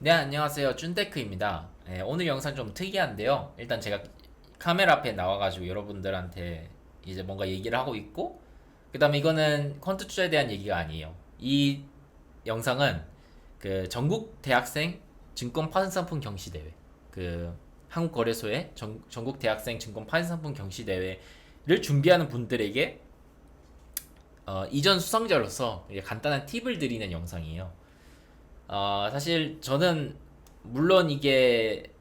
네, 안녕하세요. 쭌테크입니다. 네, 오늘 영상 좀 특이한데요. 일단 제가 카메라 앞에 나와가지고 여러분들한테 이제 뭔가 얘기를 하고 있고, 그 다음에 이거는 퀀트 투자에 대한 얘기가 아니에요. 이 영상은 그 전국 대학생 증권 파생상품 경시대회, 그 한국거래소의 전국 대학생 증권 파생상품 경시대회를 준비하는 분들에게 이전 수상자로서 이제 간단한 팁을 드리는 영상이에요. 사실 저는 물론 이게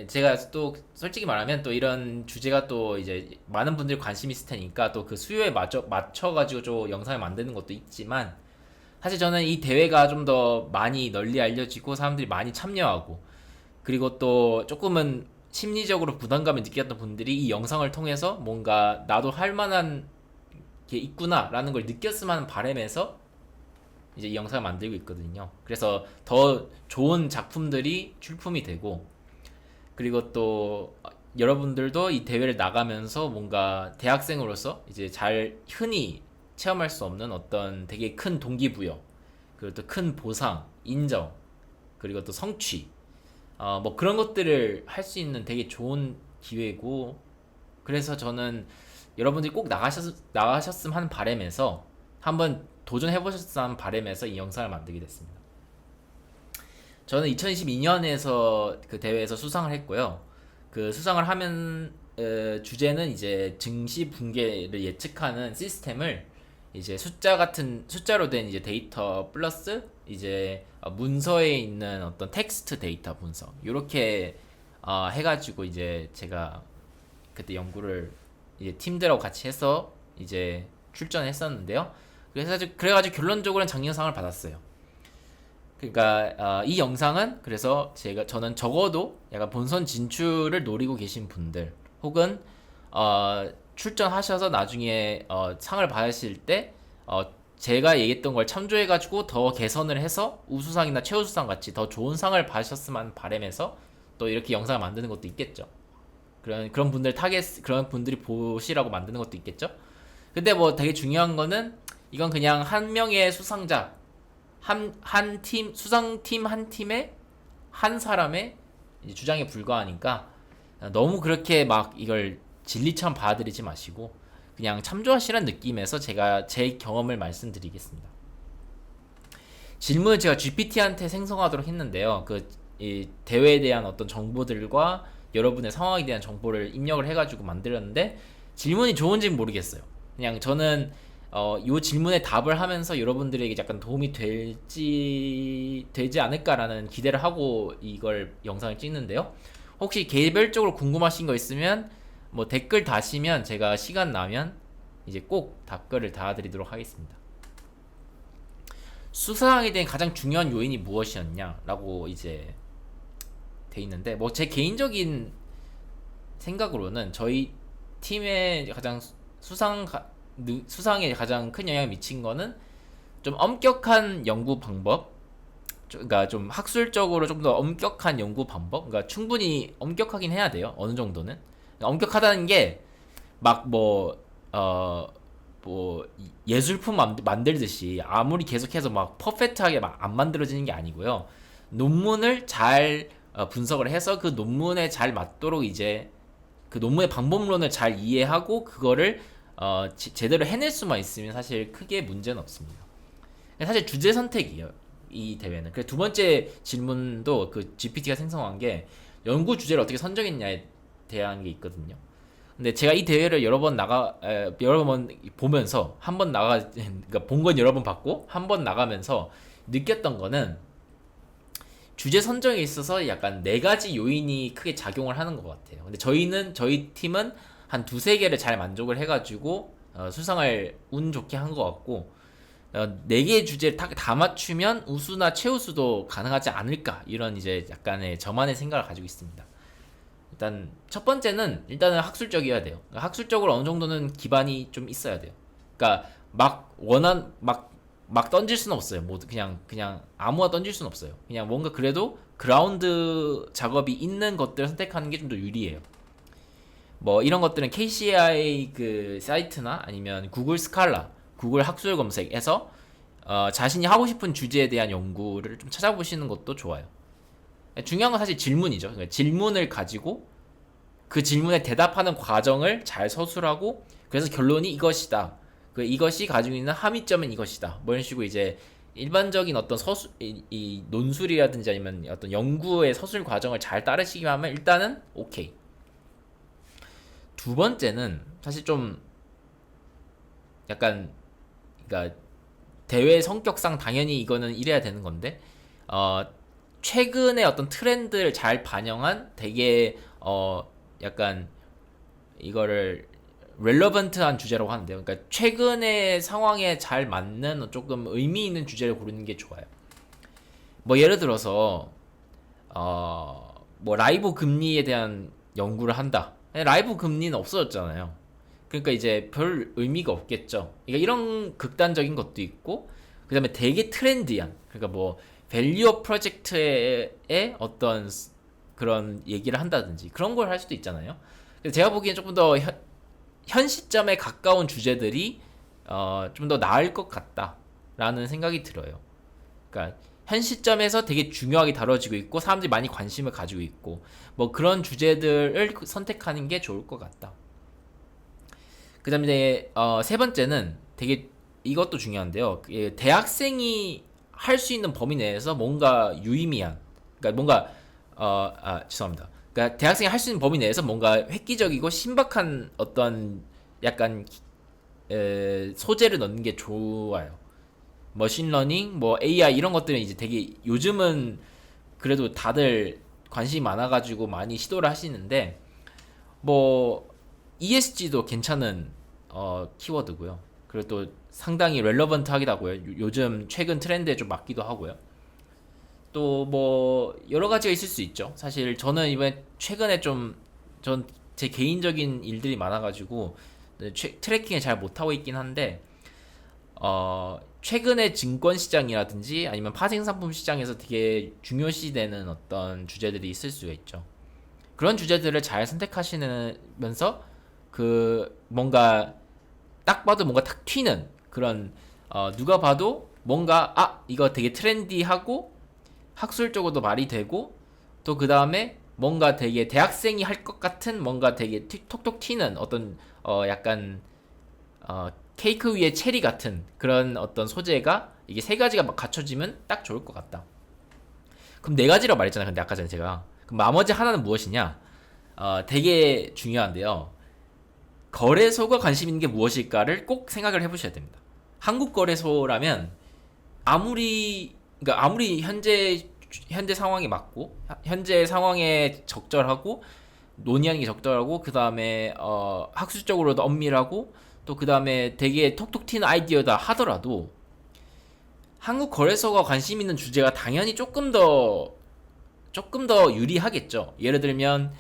제가 또 솔직히 말하면 또 이런 주제가 또 이제 많은 분들이 관심 있을 테니까 또 그 수요에 맞춰가지고 좀 영상을 만드는 것도 있지만 사실 저는 이 대회가 좀 더 많이 널리 알려지고 사람들이 많이 참여하고 그리고 또 조금은 심리적으로 부담감을 느꼈던 분들이 이 영상을 통해서 뭔가 나도 할 만한 게 있구나라는 걸 느꼈으면 하는 바람에서 이제 이 영상을 만들고 있거든요. 그래서 더 좋은 작품들이 출품이 되고 그리고 또 여러분들도 이 대회를 나가면서 뭔가 대학생으로서 이제 잘 흔히 체험할 수 없는 어떤 되게 큰 동기부여 그리고 또 큰 보상, 인정 그리고 또 성취 뭐 그런 것들을 할 수 있는 되게 좋은 기회고 그래서 저는 여러분들이 꼭 나가셨으면 하는 바람에서 한번 도전해보셨으면 하는 바람에서 이 영상을 만들게 됐습니다. 저는 2022년에서 그 대회에서 수상을 했고요. 그 수상을 하면 주제는 이제 증시 붕괴를 예측하는 시스템을 이제 숫자로 된 이제 데이터 플러스 이제 문서에 있는 어떤 텍스트 데이터 분석 이렇게 해가지고 이제 제가 그때 연구를 이제 팀들하고 같이 해서 이제 출전했었는데요. 그래가지고 결론적으로는 장려상을 받았어요. 그러니까 이 영상은 그래서 저는 적어도 약간 본선 진출을 노리고 계신 분들 혹은 출전하셔서 나중에 상을 받으실 때 제가 얘기했던 걸 참조해가지고 더 개선을 해서 우수상이나 최우수상 같이 더 좋은 상을 받으셨으면 바람에서 또 이렇게 영상을 만드는 것도 있겠죠. 그런 분들이 보시라고 만드는 것도 있겠죠. 근데 뭐 되게 중요한 거는 이건 그냥 한 명의 수상자 한 팀, 수상팀 한 팀에 한 사람의 주장에 불과하니까 너무 그렇게 막 이걸 진리처럼 받아들이지 마시고 그냥 참조하시라는 느낌에서 제가 제 경험을 말씀드리겠습니다. 질문을 제가 GPT한테 생성하도록 했는데요. 이 대회에 대한 어떤 정보들과 여러분의 상황에 대한 정보를 입력을 해가지고 만들었는데 질문이 좋은지는 모르겠어요. 그냥 저는 요 질문에 답을 하면서 여러분들에게 약간 도움이 되지 않을까라는 기대를 하고 이걸 영상을 찍는데요. 혹시 개별적으로 궁금하신 거 있으면 뭐 댓글 다시면 제가 시간 나면 이제 꼭 답글을 달아드리도록 하겠습니다. 수상하게 된 가장 중요한 요인이 무엇이었냐라고 이제 돼 있는데 뭐 제 개인적인 생각으로는 저희 팀의 가장 수상에 가장 큰 영향을 미친 거는 좀 엄격한 연구 방법, 그러니까 좀 학술적으로 좀 더 엄격한 연구 방법, 그러니까 충분히 엄격하긴 해야 돼요. 어느 정도는 엄격하다는 게 막 뭐 예술품 만들듯이 아무리 계속해서 막 퍼펙트하게 막 안 만들어지는 게 아니고요. 논문을 잘 분석을 해서 그 논문에 잘 맞도록 이제 그 논문의 방법론을 잘 이해하고 그거를 제대로 해낼 수만 있으면 사실 크게 문제는 없습니다. 사실 주제 선택이에요. 이 대회는. 그래서 두 번째 질문도 그 GPT가 생성한 게 연구 주제를 어떻게 선정했냐에 대한 게 있거든요. 근데 제가 이 대회를 여러 번 보면서 한 번 그러니까 본 건 여러 번 봤고 한 번 나가면서 느꼈던 거는 주제 선정에 있어서 약간 네 가지 요인이 크게 작용을 하는 것 같아요. 근데 저희 팀은 한 두세 개를 잘 만족을 해가지고 수상을 운 좋게 한 것 같고 네 개의 주제를 다 맞추면 우수나 최우수도 가능하지 않을까 이런 이제 약간의 저만의 생각을 가지고 있습니다. 일단 첫 번째는 일단은 학술적이어야 돼요. 그러니까 학술적으로 어느 정도는 기반이 좀 있어야 돼요. 그러니까 막 던질 수는 없어요. 뭐 그냥 아무나 던질 수는 없어요. 그냥 뭔가 그래도 그라운드 작업이 있는 것들을 선택하는 게 좀 더 유리해요. 뭐 이런 것들은 KCI 그 사이트나 아니면 구글 스칼라, 구글 학술 검색에서 자신이 하고 싶은 주제에 대한 연구를 좀 찾아보시는 것도 좋아요. 중요한 건 사실 질문이죠. 그러니까 질문을 가지고 그 질문에 대답하는 과정을 잘 서술하고 그래서 결론이 이것이다. 이것이 가지고 있는 함의점은 이것이다. 뭐 이런 식으로 이제 일반적인 어떤 이 논술이라든지 아니면 어떤 연구의 서술 과정을 잘 따르시기만 하면 일단은 오케이. 두 번째는 사실 좀 약간 그러니까 대회 성격상 당연히 이거는 이래야 되는 건데 최근의 어떤 트렌드를 잘 반영한 되게 약간 이거를 렐러번트한 주제라고 하는데요. 그러니까 최근의 상황에 잘 맞는 조금 의미 있는 주제를 고르는 게 좋아요. 뭐 예를 들어서 뭐 라이브 금리에 대한 연구를 한다. 라이브 금리는 없어졌잖아요. 그러니까 이제 별 의미가 없겠죠. 그러니까 이런 극단적인 것도 있고, 그다음에 되게 트렌디한, 그러니까 뭐 밸류업 프로젝트의 어떤 그런 얘기를 한다든지 그런 걸 할 수도 있잖아요. 그래서 제가 보기엔 조금 더 현 시점에 가까운 주제들이 좀 더 나을 것 같다라는 생각이 들어요. 그러니까 현 시점에서 되게 중요하게 다뤄지고 있고 사람들이 많이 관심을 가지고 있고 뭐 그런 주제들을 선택하는 게 좋을 것 같다. 그 다음에 세 번째는 되게 이것도 중요한데요. 대학생이 할 수 있는 범위 내에서 뭔가 유의미한, 그러니까 뭔가 죄송합니다. 그러니까 대학생이 할 수 있는 범위 내에서 뭔가 획기적이고 신박한 어떤 약간 소재를 넣는 게 좋아요. 머신러닝, 뭐 AI 이런 것들은 이제 되게 요즘은 그래도 다들 관심이 많아가지고 많이 시도를 하시는데 뭐 ESG도 괜찮은 키워드고요. 그리고 또 상당히 렐러번트 하기도 하고요. 요즘 최근 트렌드에 좀 맞기도 하고요. 또 뭐 여러 가지가 있을 수 있죠. 사실 저는 이번에 최근에 좀 전 제 개인적인 일들이 많아가지고 트래킹을 잘 못하고 있긴 한데 최근에 증권 시장이라든지 아니면 파생 상품 시장에서 되게 중요시되는 어떤 주제들이 있을 수가 있죠. 그런 주제들을 잘 선택하시면서 뭔가 딱 봐도 뭔가 탁 튀는 그런 누가 봐도 뭔가 이거 되게 트렌디하고 학술적으로도 말이 되고 또 그 다음에 뭔가 되게 대학생이 할 것 같은 뭔가 되게 톡톡 튀는 어떤 약간 케이크 위에 체리 같은 그런 어떤 소재가 이게 세 가지가 막 갖춰지면 딱 좋을 것 같다. 그럼 네 가지라고 말했잖아요. 근데 아까 전에 제가 그럼 나머지 하나는 무엇이냐? 되게 중요한데요. 거래소가 관심 있는 게 무엇일까를 꼭 생각을 해보셔야 됩니다. 한국 거래소라면 그러니까 아무리 현재 상황에 맞고 현재 상황에 적절하고 논의하는 게 적절하고 그 다음에 학술적으로도 엄밀하고 또 그 다음에 되게 톡톡 튀는 아이디어다 하더라도 한국 거래소가 관심 있는 주제가 당연히 조금 더 유리하겠죠. 예를 들면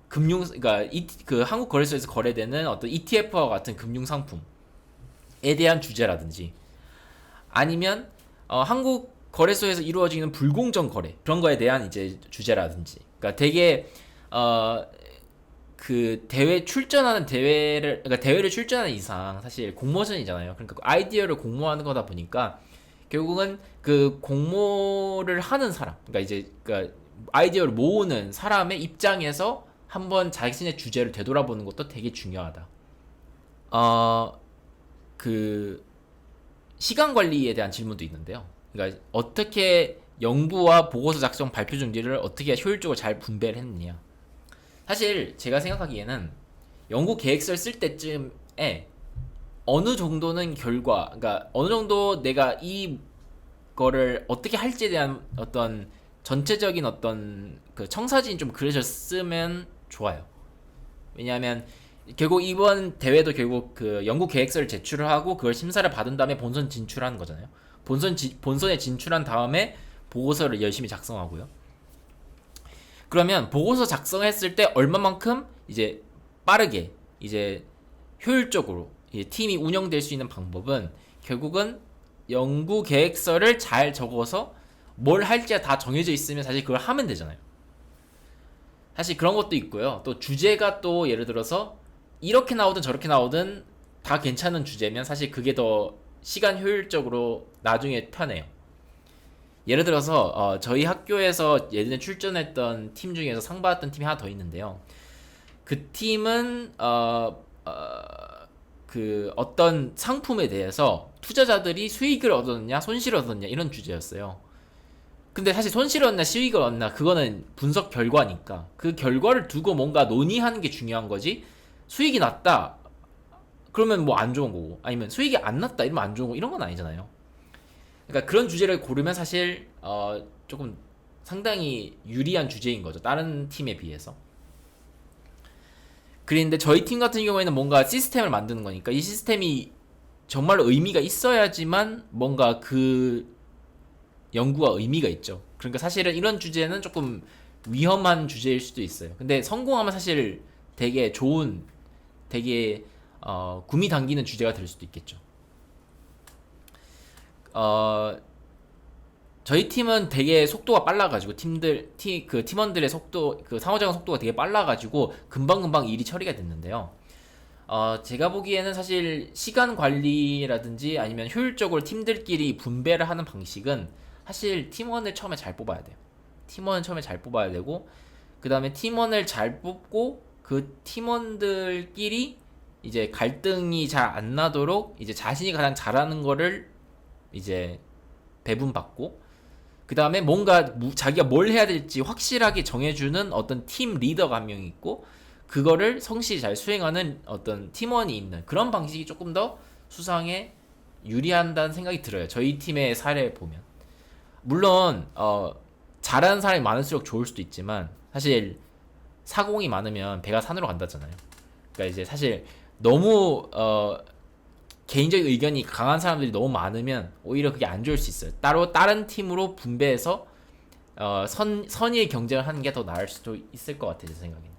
그러니까 그 한국 거래소에서 거래되는 어떤 ETF와 같은 금융 상품에 대한 주제라든지 아니면 한국 거래소에서 이루어지는 불공정 거래 그런 거에 대한 이제 주제라든지, 그러니까 되게 그 그러니까 대회를 출전하는 이상 사실 공모전이잖아요. 그러니까 아이디어를 공모하는 거다 보니까 결국은 그 공모를 하는 사람, 그러니까 아이디어를 모으는 사람의 입장에서 한번 자신의 주제를 되돌아보는 것도 되게 중요하다. 그 시간 관리에 대한 질문도 있는데요. 그러니까 어떻게 연구와 보고서 작성, 발표 준비를 어떻게 효율적으로 잘 분배를 했느냐. 사실 제가 생각하기에는 연구 계획서를 쓸 때쯤에 어느 정도는 그러니까 어느 정도 내가 이거를 어떻게 할지에 대한 어떤 전체적인 어떤 그 청사진이 좀 그려졌으면 좋아요. 왜냐하면 결국 이번 대회도 결국 그 연구 계획서를 제출을 하고 그걸 심사를 받은 다음에 본선 진출하는 거잖아요. 본선에 진출한 다음에 보고서를 열심히 작성하고요. 그러면 보고서 작성했을 때 얼마만큼 이제 빠르게 이제 효율적으로 팀이 운영될 수 있는 방법은 결국은 연구 계획서를 잘 적어서 뭘 할지가 다 정해져 있으면 사실 그걸 하면 되잖아요. 사실 그런 것도 있고요. 또 주제가 또 예를 들어서 이렇게 나오든 저렇게 나오든 다 괜찮은 주제면 사실 그게 더 시간 효율적으로 나중에 편해요. 예를 들어서 저희 학교에서 예전에 출전했던 팀 중에서 상 받았던 팀이 하나 더 있는데요. 그 팀은 그 어떤 상품에 대해서 투자자들이 수익을 얻었냐 손실을 얻었냐 이런 주제였어요. 근데 사실 손실을 얻나 수익을 얻나 그거는 분석 결과니까 그 결과를 두고 뭔가 논의하는 게 중요한 거지. 수익이 났다 그러면 뭐 안 좋은 거고, 아니면 수익이 안 났다 이러면 안 좋은 거, 이런 건 아니잖아요. 그러니까 그런 주제를 고르면 사실 조금 상당히 유리한 주제인 거죠, 다른 팀에 비해서. 그런데 저희 팀 같은 경우에는 뭔가 시스템을 만드는 거니까 이 시스템이 정말로 의미가 있어야지만 뭔가 그 연구가 의미가 있죠. 그러니까 사실은 이런 주제는 조금 위험한 주제일 수도 있어요. 근데 성공하면 사실 되게 좋은, 되게 구미 당기는 주제가 될 수도 있겠죠. 어, 저희 팀은 되게 속도가 빨라가지고 그 팀원들의 속도, 그 상호작용 속도가 되게 빨라가지고 금방금방 일이 처리가 됐는데요. 제가 보기에는 사실 시간 관리라든지 아니면 효율적으로 팀들끼리 분배를 하는 방식은 사실 팀원을 처음에 잘 뽑아야 돼요. 팀원을 처음에 잘 뽑아야 되고, 그 다음에 팀원을 잘 뽑고 그 팀원들끼리 이제 갈등이 잘 안 나도록 이제 자신이 가장 잘하는 거를 이제 배분받고, 그 다음에 뭔가 자기가 뭘 해야 될지 확실하게 정해주는 어떤 팀 리더가 한 명 있고, 그거를 성실히 잘 수행하는 어떤 팀원이 있는 그런 방식이 조금 더 수상에 유리한다는 생각이 들어요. 저희 팀의 사례 보면. 물론 잘하는 사람이 많을수록 좋을 수도 있지만 사실 사공이 많으면 배가 산으로 간다잖아요. 그러니까 이제 사실 너무 개인적인 의견이 강한 사람들이 너무 많으면 오히려 그게 안 좋을 수 있어요. 따로 다른 팀으로 분배해서 선의의 경쟁을 하는 게 더 나을 수도 있을 것 같아요, 제 생각에는.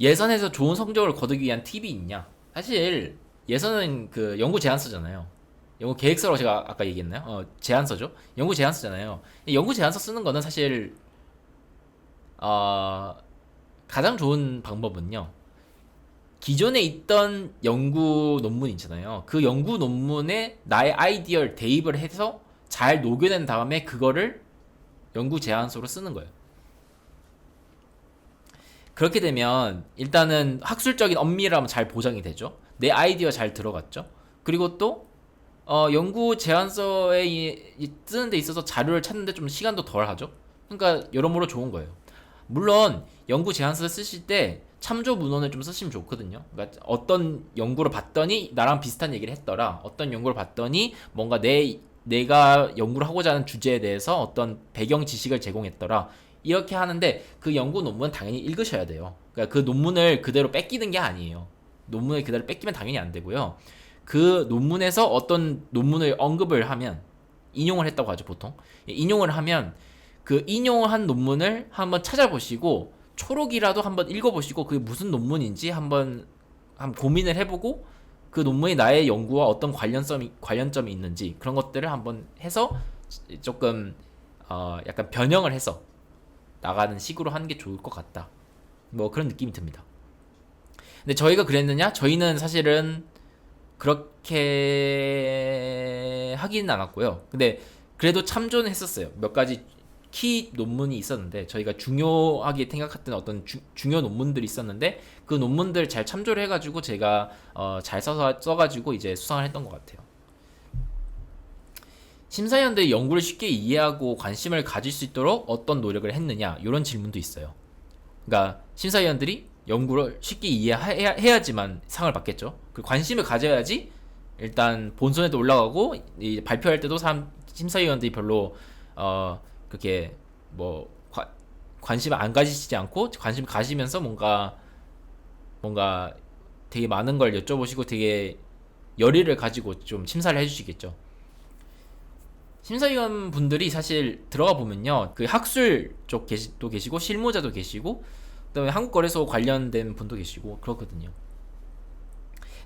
예선에서 좋은 성적을 거두기 위한 팁이 있냐? 사실 예선은 그 연구 제안서잖아요. 연구 계획서라고 제가 아까 얘기했나요? 제안서죠. 연구 제안서잖아요. 연구 제안서 쓰는 거는 사실 가장 좋은 방법은요, 기존에 있던 연구 논문 있잖아요. 그 연구 논문에 나의 아이디어를 대입을 해서 잘 녹여낸 다음에 그거를 연구 제안서로 쓰는 거예요. 그렇게 되면 일단은 학술적인 엄밀함 잘 보장이 되죠. 내 아이디어 잘 들어갔죠. 그리고 또 연구 제안서에 쓰는 데 있어서 자료를 찾는데 좀 시간도 덜 하죠. 그러니까 여러모로 좋은 거예요. 물론 연구 제안서 쓰실 때 참조 문헌을 좀 쓰시면 좋거든요. 그러니까 어떤 연구를 봤더니 나랑 비슷한 얘기를 했더라. 어떤 연구를 봤더니 뭔가 내가 연구를 하고자 하는 주제에 대해서 어떤 배경 지식을 제공했더라. 이렇게 하는데 그 연구 논문은 당연히 읽으셔야 돼요. 그러니까 그 논문을 그대로 뺏기는 게 아니에요. 논문을 그대로 뺏기면 당연히 안 되고요. 그 논문에서 어떤 논문을 언급을 하면, 인용을 했다고 하죠 보통. 인용을 하면 그 인용한 논문을 한번 찾아보시고 초록이라도 한번 읽어보시고 그게 무슨 논문인지 한번 고민을 해보고 그 논문이 나의 연구와 어떤 관련점이 있는지 그런 것들을 한번 해서 조금 약간 변형을 해서 나가는 식으로 하는 게 좋을 것 같다. 뭐 그런 느낌이 듭니다. 근데 저희가 그랬느냐? 저희는 사실은 그렇게 하기는 않았고요. 근데 그래도 참조는 했었어요. 몇 가지 키 논문이 있었는데 저희가 중요하게 생각했던 어떤 중요 논문들이 있었는데 그 논문들 잘 참조를 해가지고 제가 잘 써가지고 이제 수상을 했던 것 같아요. 심사위원들이 연구를 쉽게 이해하고 관심을 가질 수 있도록 어떤 노력을 했느냐, 이런 질문도 있어요. 그러니까 심사위원들이 연구를 쉽게 이해해야지만 상을 받겠죠. 그 관심을 가져야지 일단 본선에도 올라가고 발표할 때도 심사위원들이 별로 그렇게 뭐 관심을 안 가지시지 않고 관심 가시면서 뭔가 되게 많은 걸 여쭤보시고 되게 열의를 가지고 좀 심사를 해주시겠죠. 심사위원 분들이 사실 들어가 보면요, 그 학술 쪽도 계시고 실무자도 계시고 그다음에 한국거래소 관련된 분도 계시고 그렇거든요.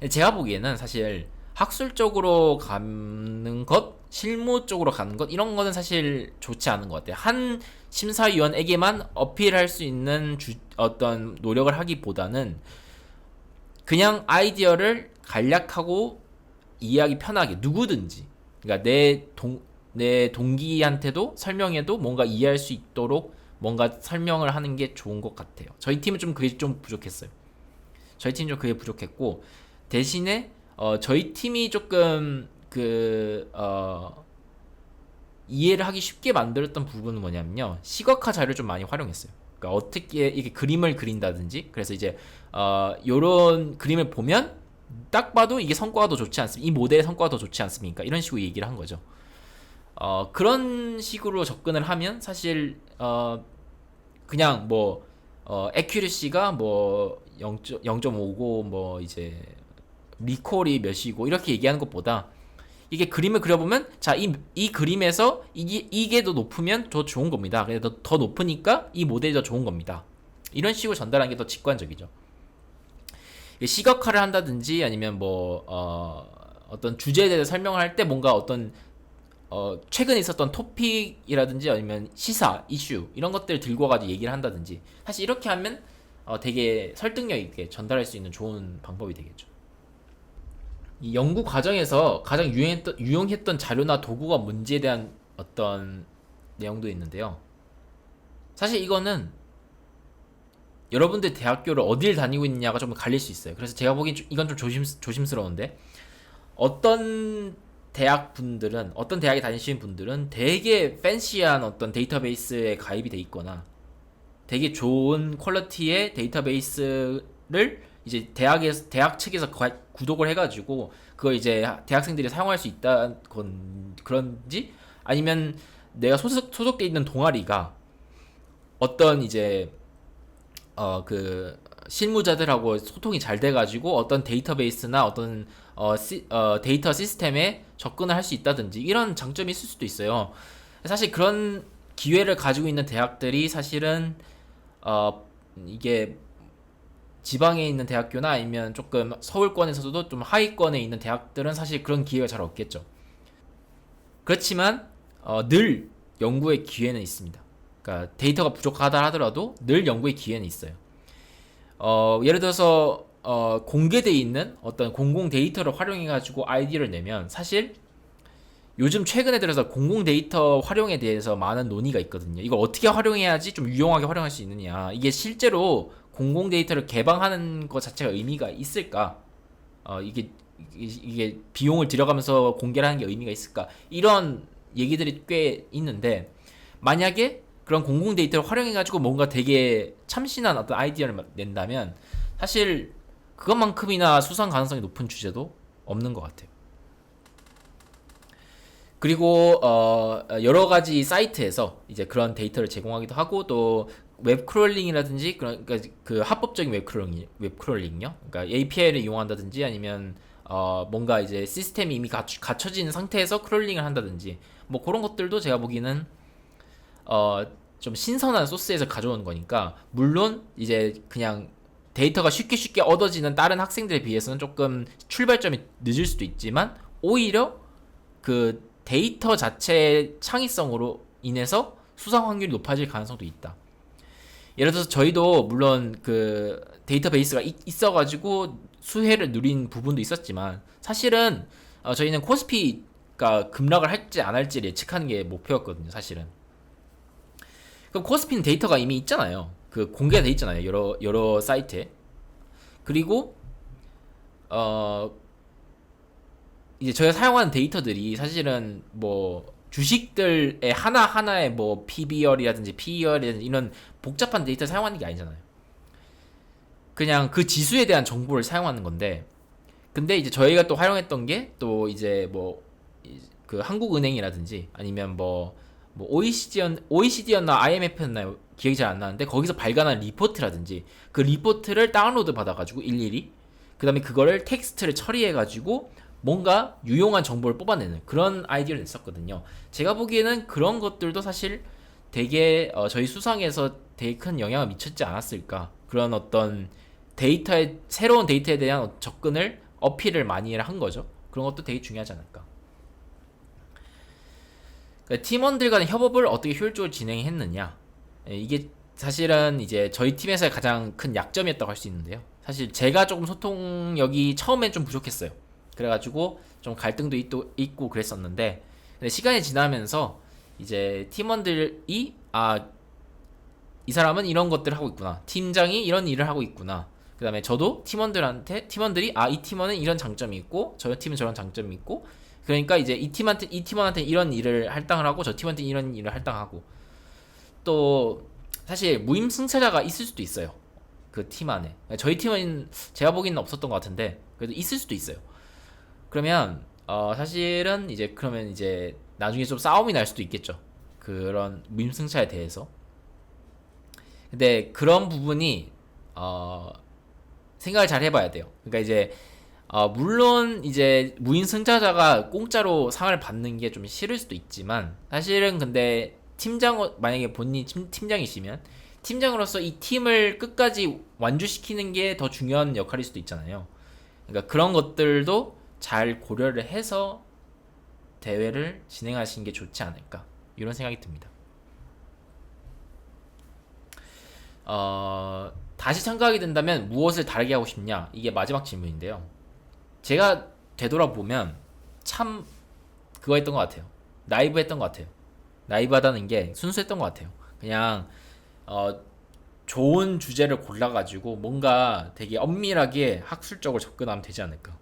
제가 보기에는 사실 학술 쪽으로 가는 것, 실무 쪽으로 가는 것, 이런 거는 사실 좋지 않은 것 같아요. 한 심사위원에게만 어필할 수 있는 어떤 노력을 하기보다는 그냥 아이디어를 간략하고 이해하기 편하게 누구든지 그러니까 내 동기한테도 설명해도 뭔가 이해할 수 있도록 뭔가 설명을 하는 게 좋은 것 같아요. 저희 팀은 좀 그게 좀 부족했어요. 저희 팀은 좀 그게 부족했고, 대신에 저희 팀이 조금 이해를 하기 쉽게 만들었던 부분은 뭐냐면요, 시각화 자료를 좀 많이 활용했어요. 그러니까 어떻게 이게 그림을 그린다든지, 그래서 이제 요런 그림을 보면 딱 봐도 이게 성과가 더 좋지 않습니까? 이 모델의 성과가 더 좋지 않습니까? 이런 식으로 얘기를 한 거죠. 그런 식으로 접근을 하면 사실 그냥 뭐 accuracy가 뭐 0.50 뭐 이제 리콜이 몇이고 이렇게 얘기하는 것보다, 이게 그림을 그려보면 자, 이 그림에서 이게 더 높으면 더 좋은 겁니다. 그래서 더 높으니까 이 모델이 더 좋은 겁니다. 이런 식으로 전달하는 게 더 직관적이죠. 시각화를 한다든지 아니면 뭐 어떤 주제에 대해서 설명을 할 때 뭔가 어떤 최근에 있었던 토픽이라든지 아니면 시사, 이슈 이런 것들 들고 와가지고 얘기를 한다든지, 사실 이렇게 하면 되게 설득력 있게 전달할 수 있는 좋은 방법이 되겠죠. 이 연구 과정에서 가장 유용했던 자료나 도구가 뭔지에 대한 어떤 내용도 있는데요. 사실 이거는 여러분들 대학교를 어딜 다니고 있느냐가 좀 갈릴 수 있어요. 그래서 제가 보기엔 이건 좀 조심스러운데, 어떤 어떤 대학에 다니시는 분들은 되게 팬시한 어떤 데이터베이스에 가입이 돼 있거나 되게 좋은 퀄리티의 데이터베이스를 이제 대학 측에서 구독을 해가지고 그걸 이제 대학생들이 사용할 수 있다 그런지, 아니면 내가 소속돼 있는 동아리가 어떤 이제 실무자들하고 소통이 잘 돼가지고 어떤 데이터베이스나 어떤 데이터 시스템에 접근을 할 수 있다든지 이런 장점이 있을 수도 있어요. 사실 그런 기회를 가지고 있는 대학들이 사실은 이게 지방에 있는 대학교나 아니면 조금 서울권에서도 좀 하위권에 있는 대학들은 사실 그런 기회가 잘 없겠죠. 그렇지만 늘 연구의 기회는 있습니다. 그러니까 데이터가 부족하다 하더라도 늘 연구의 기회는 있어요. 예를 들어서 공개되어 있는 어떤 공공 데이터를 활용해 가지고 아이디어를 내면, 사실 요즘 최근에 들어서 공공 데이터 활용에 대해서 많은 논의가 있거든요. 이걸 어떻게 활용해야지 좀 유용하게 활용할 수 있느냐, 이게 실제로 공공 데이터를 개방하는 것 자체가 의미가 있을까, 이게 비용을 들여가면서 공개를 하는 게 의미가 있을까, 이런 얘기들이 꽤 있는데, 만약에 그런 공공 데이터를 활용해가지고 뭔가 되게 참신한 어떤 아이디어를 낸다면 사실 그것만큼이나 수상 가능성이 높은 주제도 없는 것 같아요. 그리고 여러 가지 사이트에서 이제 그런 데이터를 제공하기도 하고, 또 웹크롤링이라든지 그러니까 그 합법적인 웹크롤링요. 그러니까 API를 이용한다든지 아니면 뭔가 이제 시스템이 이미 갖춰진 상태에서 크롤링을 한다든지, 뭐 그런 것들도 제가 보기에는 좀 신선한 소스에서 가져오는 거니까, 물론 이제 그냥 데이터가 쉽게 얻어지는 다른 학생들에 비해서는 조금 출발점이 늦을 수도 있지만, 오히려 그 데이터 자체의 창의성으로 인해서 수상 확률이 높아질 가능성도 있다. 예를 들어서 저희도 물론 그 데이터베이스가 있어가지고 수혜를 누린 부분도 있었지만, 사실은 저희는 코스피가 급락을 할지 안 할지를 예측하는 게 목표였거든요, 사실은. 그럼 코스피는 데이터가 이미 있잖아요. 그 공개가 돼 있잖아요, 여러 사이트에. 그리고 이제 저희가 사용하는 데이터들이 사실은 뭐 주식들의 하나하나의 뭐 PBR이라든지 PER이라든지 이런 복잡한 데이터를 사용하는 게 아니잖아요. 그냥 그 지수에 대한 정보를 사용하는 건데, 근데 이제 저희가 또 활용했던 게 또 이제 뭐 그 한국은행이라든지 아니면 뭐 OECD였나 IMF였나 기억이 잘 안 나는데, 거기서 발간한 리포트라든지 그 리포트를 다운로드 받아가지고 일일이 그 다음에 그거를 텍스트를 처리해가지고 뭔가 유용한 정보를 뽑아내는 그런 아이디어를 냈었거든요. 제가 보기에는 그런 것들도 사실 되게 저희 수상에서 되게 큰 영향을 미쳤지 않았을까. 그런 어떤 새로운 데이터에 대한 접근을 어필을 많이 한 거죠. 그런 것도 되게 중요하지 않을까. 그러니까 팀원들 간의 협업을 어떻게 효율적으로 진행했느냐, 이게 사실은 이제 저희 팀에서의 가장 큰 약점이었다고 할 수 있는데요. 사실 제가 조금 소통력이 처음엔 좀 부족했어요. 그래가지고 좀 갈등도 있고 그랬었는데, 근데 시간이 지나면서 이제 팀원들이 이 사람은 이런 것들을 하고 있구나, 팀장이 이런 일을 하고 있구나, 그 다음에 저도 팀원들이 이 팀원은 이런 장점이 있고 저 팀은 저런 장점이 있고, 그러니까 이제 이 팀원한테 이런 일을 할당을 하고 저 팀한테 이런 일을 할당하고, 또 사실 무임승차자가 있을 수도 있어요, 그 팀 안에. 저희 팀은 제가 보기에는 없었던 것 같은데 그래도 있을 수도 있어요. 그러면 사실은 이제 그러면 이제 나중에 좀 싸움이 날 수도 있겠죠, 그런 무임승차에 대해서. 근데 그런 부분이 생각을 잘 해봐야 돼요. 그러니까 이제 물론 이제 무임승차자가 공짜로 상을 받는 게 좀 싫을 수도 있지만, 사실은 근데 만약에 본인이 팀장이시면 팀장으로서 이 팀을 끝까지 완주시키는 게 더 중요한 역할일 수도 있잖아요. 그러니까 그런 것들도 잘 고려를 해서 대회를 진행하시는 게 좋지 않을까, 이런 생각이 듭니다. 다시 참가하게 된다면 무엇을 다르게 하고 싶냐, 이게 마지막 질문인데요. 제가 되돌아보면 참 그거 했던 것 같아요. 나이브했던 것 같아요. 나이브하다는 게 순수했던 것 같아요. 그냥 좋은 주제를 골라가지고 뭔가 되게 엄밀하게 학술적으로 접근하면 되지 않을까,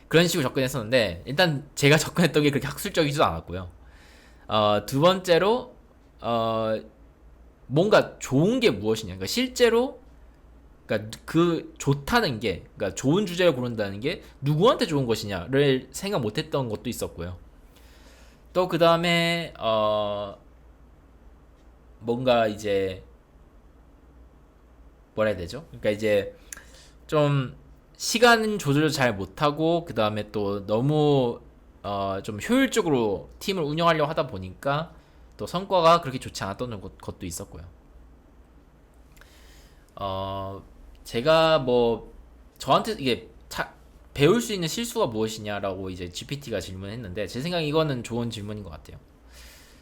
그런 식으로 접근했었는데, 일단 제가 접근했던 게 그렇게 학술적이지도 않았고요. 두 번째로 뭔가 좋은 게 무엇이냐, 그러니까 실제로, 그러니까 그 좋다는 게, 그러니까 좋은 주제를 고른다는 게 누구한테 좋은 것이냐를 생각 못했던 것도 있었고요. 또 그 다음에 뭔가 이제 뭐라 해야 되죠? 그러니까 이제 좀 시간 조절을 잘 못하고, 그 다음에 또 너무 좀 효율적으로 팀을 운영하려고 하다 보니까 또 성과가 그렇게 좋지 않았던 것도 있었고요. 제가 뭐 저한테 이게 배울 수 있는 실수가 무엇이냐라고 이제 GPT가 질문했는데, 제 생각에 이거는 좋은 질문인 것 같아요.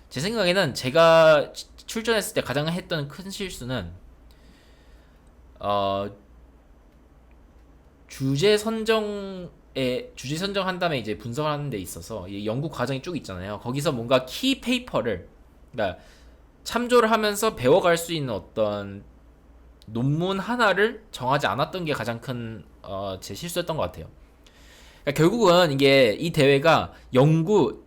제 생각에는 제가 출전했을 때 가장 했던 큰 실수는 주제 선정한 다음에 이제 분석을 하는 데 있어서 이 연구 과정이 쭉 있잖아요. 거기서 뭔가 키 페이퍼를, 그러니까 참조를 하면서 배워갈 수 있는 어떤 논문 하나를 정하지 않았던 게 가장 큰 제 실수였던 것 같아요. 그러니까 결국은 이 대회가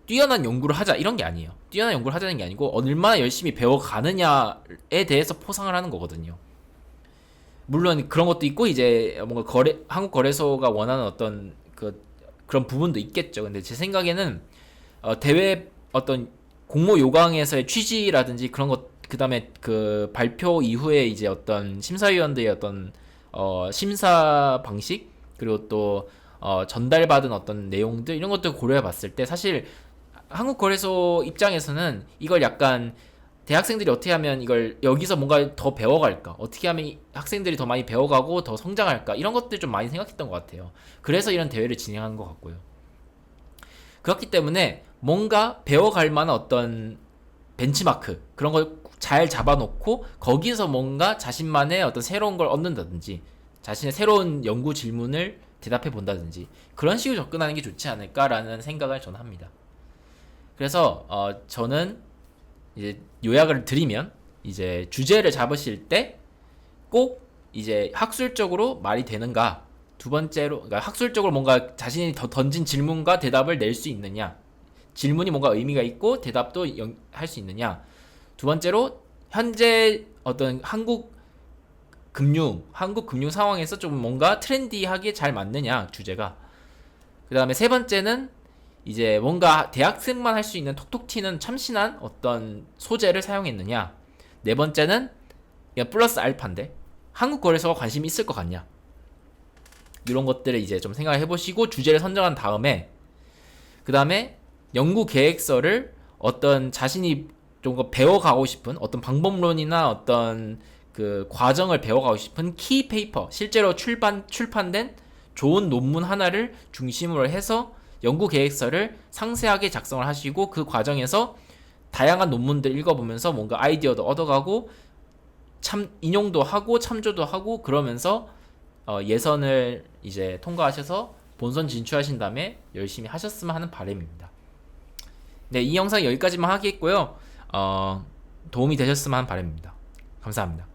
뛰어난 연구를 하자 이런 게 아니에요. 뛰어난 연구를 하자는 게 아니고 얼마나 열심히 배워가느냐에 대해서 포상을 하는 거거든요. 물론 그런 것도 있고, 이제 뭔가 한국 거래소가 원하는 어떤 그런 부분도 있겠죠. 근데 제 생각에는 대회 어떤 공모 요강에서의 취지라든지 그런 것, 그 다음에 그 발표 이후에 이제 어떤 심사위원들의 어떤 심사 방식, 그리고 또 전달받은 어떤 내용들, 이런 것들 고려해 봤을 때 사실 한국 거래소 입장에서는 이걸 약간 대학생들이 어떻게 하면 이걸 여기서 뭔가 더 배워갈까, 어떻게 하면 학생들이 더 많이 배워가고 더 성장할까, 이런 것들 좀 많이 생각했던 것 같아요. 그래서 이런 대회를 진행하는 것 같고요. 그렇기 때문에 뭔가 배워갈 만한 어떤 벤치마크, 그런 걸 잘 잡아놓고 거기서 뭔가 자신만의 어떤 새로운 걸 얻는다든지, 자신의 새로운 연구 질문을 대답해 본다든지, 그런 식으로 접근하는 게 좋지 않을까라는 생각을 저는 합니다. 그래서 저는 이제 요약을 드리면, 이제 주제를 잡으실 때 꼭 이제 학술적으로 말이 되는가, 두 번째로 그러니까 학술적으로 뭔가 자신이 더 던진 질문과 대답을 낼 수 있느냐, 질문이 뭔가 의미가 있고 대답도 할 수 있느냐, 두 번째로 현재 어떤 한국 금융 상황에서 좀 뭔가 트렌디하게 잘 맞느냐 주제가, 그 다음에 세 번째는 이제 뭔가 대학생만 할 수 있는 톡톡 튀는 참신한 어떤 소재를 사용했느냐, 네 번째는 플러스 알파인데 한국 거래소가 관심이 있을 것 같냐, 이런 것들을 이제 좀 생각을 해보시고 주제를 선정한 다음에, 그 다음에 연구 계획서를 어떤 자신이 좀 배워가고 싶은 어떤 방법론이나 어떤 그 과정을 배워가고 싶은 키 페이퍼, 실제로 출판된 좋은 논문 하나를 중심으로 해서 연구 계획서를 상세하게 작성을 하시고, 그 과정에서 다양한 논문들 읽어보면서 뭔가 아이디어도 얻어가고 인용도 하고 참조도 하고, 그러면서 예선을 이제 통과하셔서 본선 진출하신 다음에 열심히 하셨으면 하는 바람입니다. 네, 이 영상 여기까지만 하겠고요. 도움이 되셨으면 하는 바람입니다. 감사합니다.